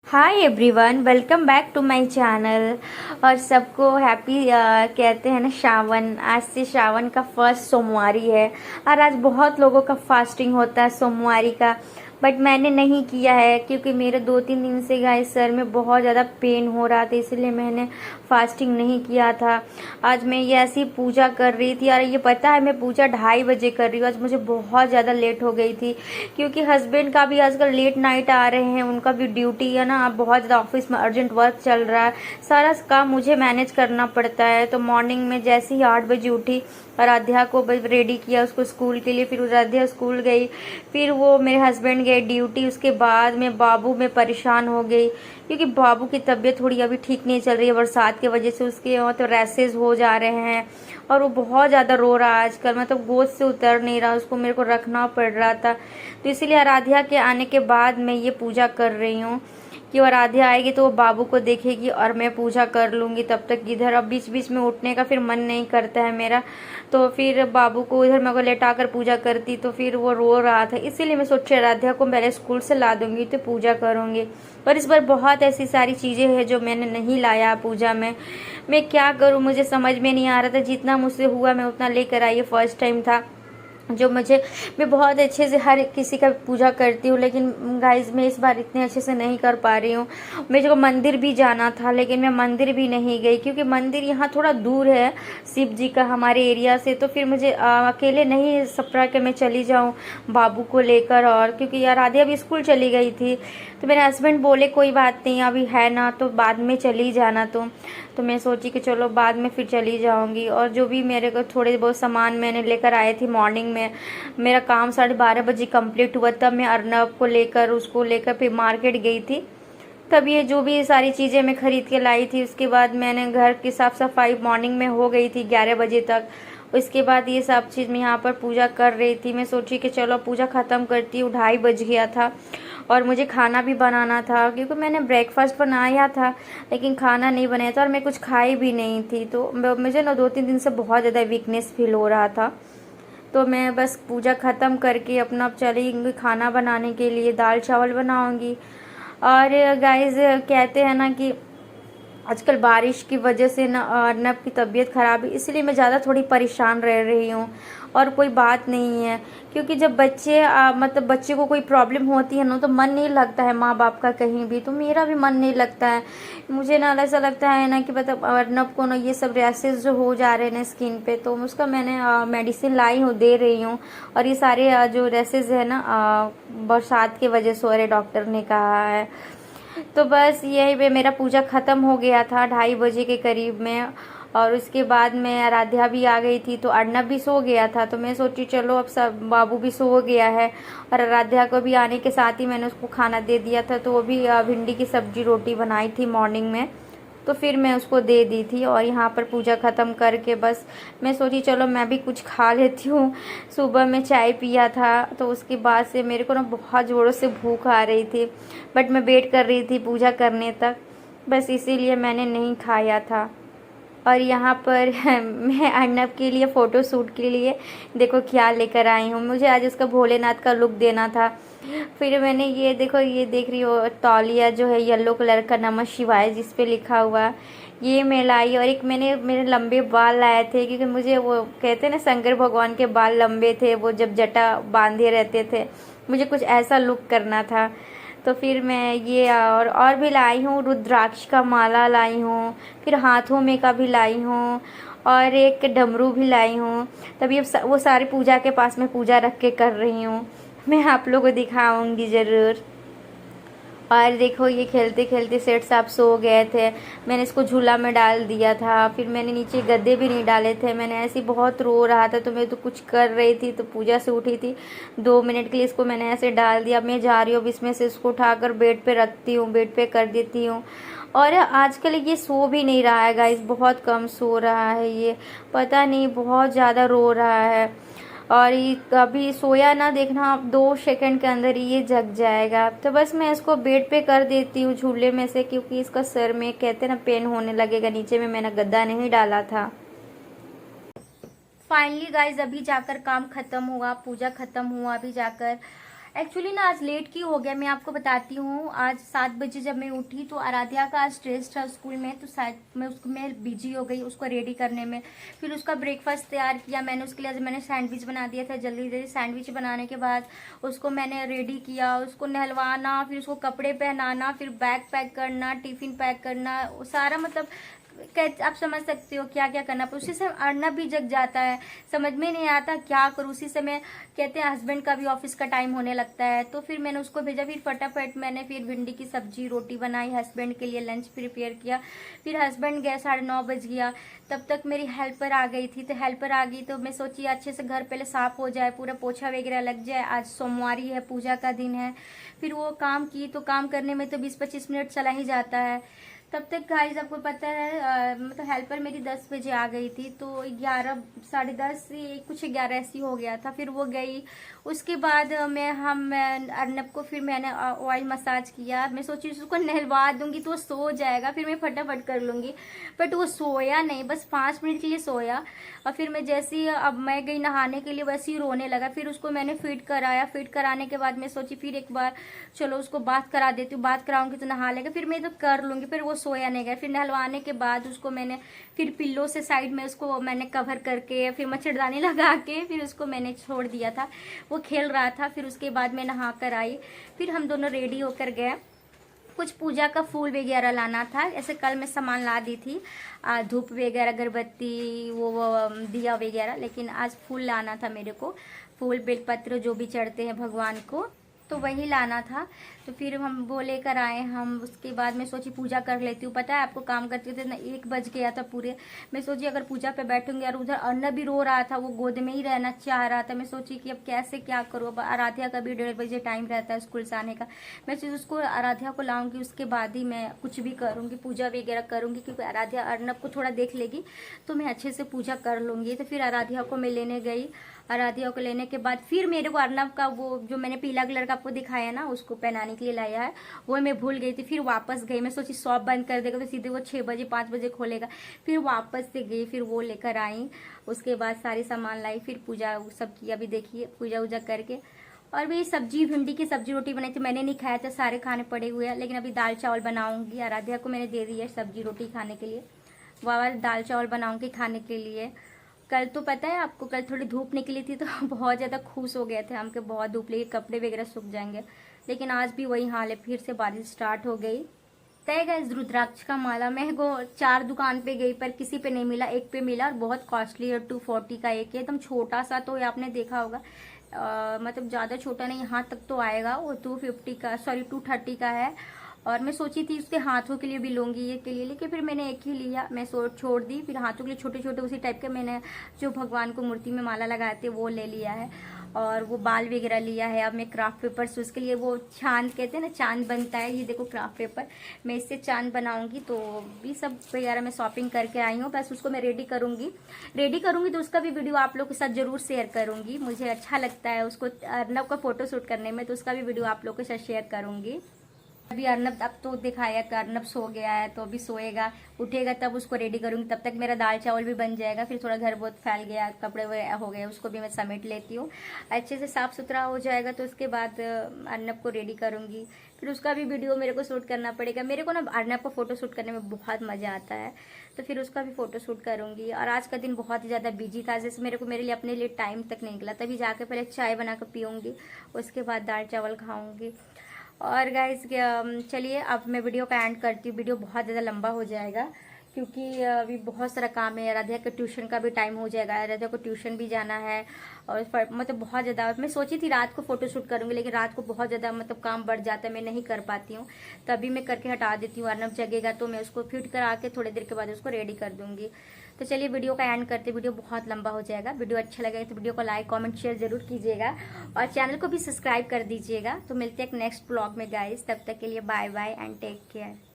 Hi everyone, welcome back to my channel. और सबको happy कहते हैं ना श्रावण। आज से श्रावण का फर्स्ट सोमवारी है और आज बहुत लोगों का फास्टिंग होता है सोमवारी का। बट मैंने नहीं किया है क्योंकि मेरे 2-3 दिन से गाइस सर में बहुत ज़्यादा पेन हो रहा था, इसलिए मैंने फास्टिंग नहीं किया था। आज मैं ये ऐसी पूजा कर रही थी और ये पता है मैं पूजा 2:30 बजे कर रही हूँ। आज मुझे बहुत ज़्यादा लेट हो गई थी क्योंकि हस्बैंड का भी आजकल लेट नाइट आ रहे हैं, उनका भी ड्यूटी है ना, अब बहुत ज़्यादा ऑफिस में अर्जेंट वर्क चल रहा है, सारा काम मुझे मैनेज करना पड़ता है। तो मॉर्निंग में जैसे ही 8 बजे उठी, आराध्या को रेडी किया उसको स्कूल के लिए, फिर आराध्या स्कूल गई, फिर वो मेरे हस्बैंड गए ड्यूटी। उसके बाद में बाबू में परेशान हो गई क्योंकि बाबू की तबीयत थोड़ी अभी ठीक नहीं चल रही है, बरसात की वजह से उसके तो रैसेस हो जा रहे हैं और वो बहुत ज़्यादा रो रहा है आजकल, मतलब गोद से उतर नहीं रहा, उसको मेरे को रखना पड़ रहा था। तो इसीलिए आराध्या के आने के बाद मैं ये पूजा कर रही हूँ कि आराध्या आएगी तो वो बाबू को देखेगी और मैं पूजा कर लूँगी तब तक इधर। अब बीच बीच में उठने का फिर मन नहीं करता है मेरा, तो फिर बाबू को इधर मेरे को लेटा कर पूजा करती, तो फिर वो रो रहा था, इसीलिए मैं सोची आराध्या को पहले स्कूल से ला दूंगी तो पूजा करूँगी। और इस बार बहुत ऐसी सारी चीज़ें हैं जो मैंने नहीं लाया पूजा में। मैं क्या करूँ, मुझे समझ में नहीं आ रहा था, जितना मुझसे हुआ मैं उतना लेकर आई। फर्स्ट टाइम था जो मैं बहुत अच्छे से हर किसी का पूजा करती हूँ, लेकिन गाइज मैं इस बार इतने अच्छे से नहीं कर पा रही हूँ। मुझे को मंदिर भी जाना था लेकिन मैं मंदिर भी नहीं गई क्योंकि मंदिर यहाँ थोड़ा दूर है शिव जी का हमारे एरिया से। तो फिर मुझे अकेले नहीं सपरा के मैं चली जाऊँ बाबू को लेकर, और क्योंकि यार आधी अभी स्कूल चली गई थी तो मेरे हस्बैंड बोले कोई बात नहीं अभी है ना तो बाद में चली जाना। तो मैं सोची कि चलो बाद में फिर चली जाऊंगी। और जो भी मेरे को थोड़े बहुत सामान मैंने लेकर आए थी मॉर्निंग में, मेरा काम 12:30 बजे कंप्लीट हुआ, तब मैं अर्नब को लेकर उसको लेकर फिर मार्केट गई थी। तब ये जो भी सारी चीज़ें मैं खरीद के लाई थी, उसके बाद मैंने घर की साफ़ सफाई मॉर्निंग में हो गई थी 11 बजे तक। उसके बाद ये सब चीज़ मैं यहाँ पर पूजा कर रही थी। मैं सोची कि चलो पूजा ख़त्म करती हूँ, 2:30 बज गया था और मुझे खाना भी बनाना था क्योंकि मैंने ब्रेकफास्ट बनाया था लेकिन खाना नहीं बनाया था और मैं कुछ खाई भी नहीं थी। तो मुझे ना 2-3 दिन से बहुत ज़्यादा वीकनेस फील हो रहा था। तो मैं बस पूजा ख़त्म करके अपना चली खाना बनाने के लिए, दाल चावल बनाऊंगी। और गाइस कहते हैं ना कि आजकल बारिश की वजह से ना अर्नब की तबीयत ख़राब है, इसलिए मैं ज़्यादा थोड़ी परेशान रह रही हूँ। और कोई बात नहीं है क्योंकि जब बच्चे मतलब बच्चे को कोई प्रॉब्लम होती है ना तो मन नहीं लगता है माँ बाप का कहीं भी, तो मेरा भी मन नहीं लगता है। मुझे ना ऐसा लगता है ना कि मतलब अर्नब को ना ये सब रैसेस जो हो जा रहे हैं ना स्किन पे, तो उसका मैंने मेडिसिन लाई हूँ, दे रही हूँ। और ये सारे जो रैसेस है ना बरसात की वजह से हो रहे, डॉक्टर ने कहा है। तो बस यही पे मेरा पूजा ख़त्म हो गया था 2:30 बजे के करीब में। और उसके बाद में आराध्या भी आ गई थी तो अर्नब भी सो गया था, तो मैं सोची चलो अब सब बाबू भी सो गया है। और आराध्या को भी आने के साथ ही मैंने उसको खाना दे दिया था, तो वो भी भिंडी की सब्जी रोटी बनाई थी मॉर्निंग में, तो फिर मैं उसको दे दी थी। और यहाँ पर पूजा ख़त्म करके बस मैं सोची चलो मैं भी कुछ खा लेती हूँ। सुबह में चाय पिया था तो उसके बाद से मेरे को ना बहुत ज़ोरों से भूख आ रही थी, बट मैं वेट कर रही थी पूजा करने तक, बस इसीलिए मैंने नहीं खाया था। और यहाँ पर मैं अर्नब के लिए फ़ोटो शूट के लिए देखो क्या लेकर आई हूँ। मुझे आज उसका भोलेनाथ का लुक देना था। फिर मैंने ये देखो, ये देख रही हो तौलिया जो है येलो कलर का, नमः शिवाय जिस पे लिखा हुआ, ये मैं लाई। और एक मैंने मेरे लंबे बाल लाए थे क्योंकि मुझे वो कहते हैं ना शंकर भगवान के बाल लंबे थे, वो जब जटा बांधे रहते थे, मुझे कुछ ऐसा लुक करना था। तो फिर मैं ये और भी लाई हूँ, रुद्राक्ष का माला लाई हूँ, फिर हाथों में का भी लाई हूँ और एक डमरू भी लाई हूँ। तभी वो सारी पूजा के पास में पूजा रख के कर रही हूँ, मैं आप लोगों को दिखाऊंगी ज़रूर। और देखो ये खेलते खेलते सेठ साहब सो गए थे, मैंने इसको झूला में डाल दिया था, फिर मैंने नीचे गद्दे भी नहीं डाले थे। मैंने ऐसे बहुत रो रहा था तो मैं तो कुछ कर रही थी, तो पूजा से उठी थी 2 मिनट के लिए इसको मैंने ऐसे डाल दिया। अब मैं जा रही हूँ, अब इसमें से इसको उठाकर बेड पे रखती हूँ, बेड पे कर देती हूँ। और आजकल ये सो भी नहीं रहा है गाइस, बहुत कम सो रहा है ये, पता नहीं बहुत ज़्यादा रो रहा है। और ये कभी सोया ना देखना आप, 2 सेकंड के अंदर ही ये जग जाएगा। तो बस मैं इसको बेड पे कर देती हूँ झूले में से, क्योंकि इसका सर में कहते हैं ना पेन होने लगेगा, नीचे में मैंने गद्दा नहीं डाला था। फाइनली गाइज अभी जाकर काम खत्म हुआ, पूजा खत्म हुआ, अभी जाकर एक्चुअली ना आज लेट क्यों हो गया मैं आपको बताती हूँ। आज 7 बजे जब मैं उठी तो आराध्या का आज टेस्ट था स्कूल में, तो शायद मैं बिजी हो गई उसको रेडी करने में। फिर उसका ब्रेकफास्ट तैयार किया मैंने उसके लिए। आज मैंने सैंडविच बना दिया था जल्दी जल्दी। सैंडविच बनाने के बाद उसको मैंने रेडी किया, उसको नहलवाना, फिर उसको कपड़े पहनाना, फिर बैग पैक करना, टिफिन पैक करना, सारा मतलब आप समझ सकते हो क्या क्या करना। पर उसी से अर्नब भी जग जाता है, समझ में नहीं आता क्या करूँ। उसी समय कहते हैं हस्बैंड का भी ऑफिस का टाइम होने लगता है, तो फिर मैंने उसको भेजा। फिर फटाफट मैंने फिर भिंडी की सब्जी रोटी बनाई, हस्बैंड के लिए लंच प्रिपेयर किया। फिर हस्बैंड गए, 9:30 बज गया। तब तक मेरी हेल्पर आ गई थी, तो हेल्पर आ गई तो मैं सोची अच्छे से घर पहले साफ हो जाए, पूरा पोछा वगैरह लग जाए। आज सोमवारी है, पूजा का दिन है। फिर वो काम की, तो काम करने में तो 20-25 मिनट चला ही जाता है। तब तक गाइस आपको पता है मतलब हेल्पर मेरी 10 बजे आ गई थी, तो 11 10:30 कुछ 11 ऐसी हो गया था। फिर वो गई, उसके बाद मैं अर्नब को फिर मैंने ऑयल मसाज किया। मैं सोची उसको नहलवा दूंगी तो वो सो जाएगा, फिर मैं फटाफट कर लूंगी। बट वो सोया नहीं, बस 5 मिनट के लिए सोया। और फिर मैं जैसे ही अब मैं गई नहाने के लिए वैसे ही रोने लगा। फिर उसको मैंने फीड कराया। फीड कराने के बाद मैं सोची फिर एक बार चलो उसको बात करा देती हूँ, बात कराऊंगी तो नहा लेगा, फिर मैं तो कर लूंगी। फिर वो सोया नहीं गया। फिर नहलवाने के बाद उसको मैंने फिर पिल्लो से साइड में उसको मैंने कवर करके फिर मच्छरदानी लगा के फिर उसको मैंने छोड़ दिया था, वो खेल रहा था। फिर उसके बाद मैं नहा कर आई, फिर हम दोनों रेडी होकर गए। कुछ पूजा का फूल वगैरह लाना था, ऐसे कल मैं सामान ला दी थी, धूप वगैरह, अगरबत्ती, वो दिया वगैरह, लेकिन आज फूल लाना था मेरे को। फूल बेलपत्र जो भी चढ़ते हैं भगवान को, तो वही लाना था। तो फिर हम वो लेकर आए हम। उसके बाद मैं सोची पूजा कर लेती हूँ। पता है आपको काम करते थे ना 1 बज गया था पूरे। मैं सोची अगर पूजा पे बैठूंगी, और उधर अर्नब भी रो रहा था, वो गोद में ही रहना चाह रहा था। मैं सोची कि अब कैसे क्या करूँ। अब आराध्या का भी 1:30 बजे टाइम रहता है स्कूल से आने का। मैं सोची उसको आराध्या को लाऊंगी, उसके बाद ही मैं कुछ भी करूँगी, पूजा वगैरह करूँगी, क्योंकि आराध्या अर्नब को थोड़ा देख लेगी तो मैं अच्छे से पूजा कर लूँगी। तो फिर आराध्या को मैं लेने गई। आराध्या को लेने के बाद फिर मेरे को अर्नब का वो जो मैंने पीला कलर का आपको दिखाया ना, उसको पहनाने के लिए लाया है, वो मैं भूल गई थी। फिर वापस गई, मैं सोची शॉप बंद कर देगा तो सीधे वो 6 बजे 5 बजे खोलेगा। फिर वापस से गई, फिर वो लेकर आई। उसके बाद सारे सामान लाई, फिर पूजा सब किया। अभी देखिए पूजा वूजा करके, और भी सब्जी, भिंडी की सब्जी रोटी बनाई थी। मैंने नहीं खाया था, सारे खाने पड़े हुए हैं, लेकिन अभी दाल चावल बनाऊंगी। आराध्या को मैंने दे दी है सब्जी रोटी खाने के लिए, वाह दाल चावल बनाऊंगी खाने के लिए। कल तो पता है आपको, कल थोड़ी धूप निकली थी तो बहुत ज़्यादा खुश हो गए थे हम कि बहुत धूप लगी, कपड़े वगैरह सूख जाएंगे। लेकिन आज भी वही हाल है, फिर से बारिश स्टार्ट हो गई। तय गए रुद्राक्ष का माला, मैं वो 4 दुकान पे गई पर किसी पे नहीं मिला। एक पे मिला और बहुत कॉस्टली है, 240 का एक है, एकदम छोटा सा। तो ये आपने देखा होगा, मतलब ज़्यादा छोटा नहीं, यहाँ तक तो आएगा। वो 230 का है। और मैं सोची थी उसके हाथों के लिए भी लूंगी, ये के लिए, लेकिन फिर मैंने एक ही लिया, मैं छोड़ दी। फिर हाथों के लिए छोटे छोटे उसी टाइप के मैंने जो भगवान को मूर्ति में माला लगाते वो ले लिया है। और वो बाल वगैरह लिया है। अब मैं क्राफ्ट पेपर से उसके लिए वो चांद कहते हैं ना, चांद बनता है, ये देखो क्राफ्ट पेपर, मैं इससे चांद बनाऊंगी। तो भी सब वगैरह मैं शॉपिंग करके आई हूँ, बस उसको मैं रेडी करूंगी तो उसका भी वीडियो आप लोग के साथ जरूर शेयर करूंगी। मुझे अच्छा लगता है उसको अर्नब का फोटो शूट करने में, तो उसका भी वीडियो आप लोग के साथ शेयर करूंगी। अभी अर्नब, अब तो दिखाया कि अर्नब सो गया है, तो अभी सोएगा, उठेगा तब उसको रेडी करूंगी। तब तक मेरा दाल चावल भी बन जाएगा। फिर थोड़ा घर बहुत फैल गया, कपड़े वगैरह हो गए, उसको भी मैं समेट लेती हूँ, अच्छे से साफ सुथरा हो जाएगा। तो उसके बाद अर्नब को रेडी करूंगी, फिर उसका भी वीडियो मेरे को शूट करना पड़ेगा। मेरे को ना अर्नब को फोटो शूट करने में बहुत मजा आता है, तो फिर उसका भी फोटो शूट करूंगी। और आज का दिन बहुत ही ज़्यादा बिजी था, जैसे मेरे लिए अपने लिए टाइम तक नहीं निकला। तभी जाके पहले चाय बना कर पीऊँगी, उसके बाद दाल चावल खाऊँगी। और गाइस चलिए अब मैं वीडियो का एंड करती हूँ। वीडियो बहुत ज़्यादा लंबा हो जाएगा, क्योंकि अभी बहुत सारा काम है। आराध्या के ट्यूशन का भी टाइम हो जाएगा, आराध्या को ट्यूशन भी जाना है। और मतलब बहुत ज़्यादा, मैं सोची थी रात को फोटो शूट करूँगी, लेकिन रात को बहुत ज़्यादा मतलब काम बढ़ जाता है, मैं नहीं कर पाती हूँ। तो अभी मैं करके हटा देती हूँ। अर्नब जगेगा तो मैं उसको फिट करा के थोड़ी देर के बाद उसको रेडी कर दूँगी। तो चलिए वीडियो का एंड करते, वीडियो बहुत लंबा हो जाएगा। वीडियो अच्छा लगे तो वीडियो को लाइक कमेंट शेयर जरूर कीजिएगा, और चैनल को भी सब्सक्राइब कर दीजिएगा। तो मिलते हैं एक नेक्स्ट ब्लॉग में गाइस, तब तक के लिए bye bye and take care.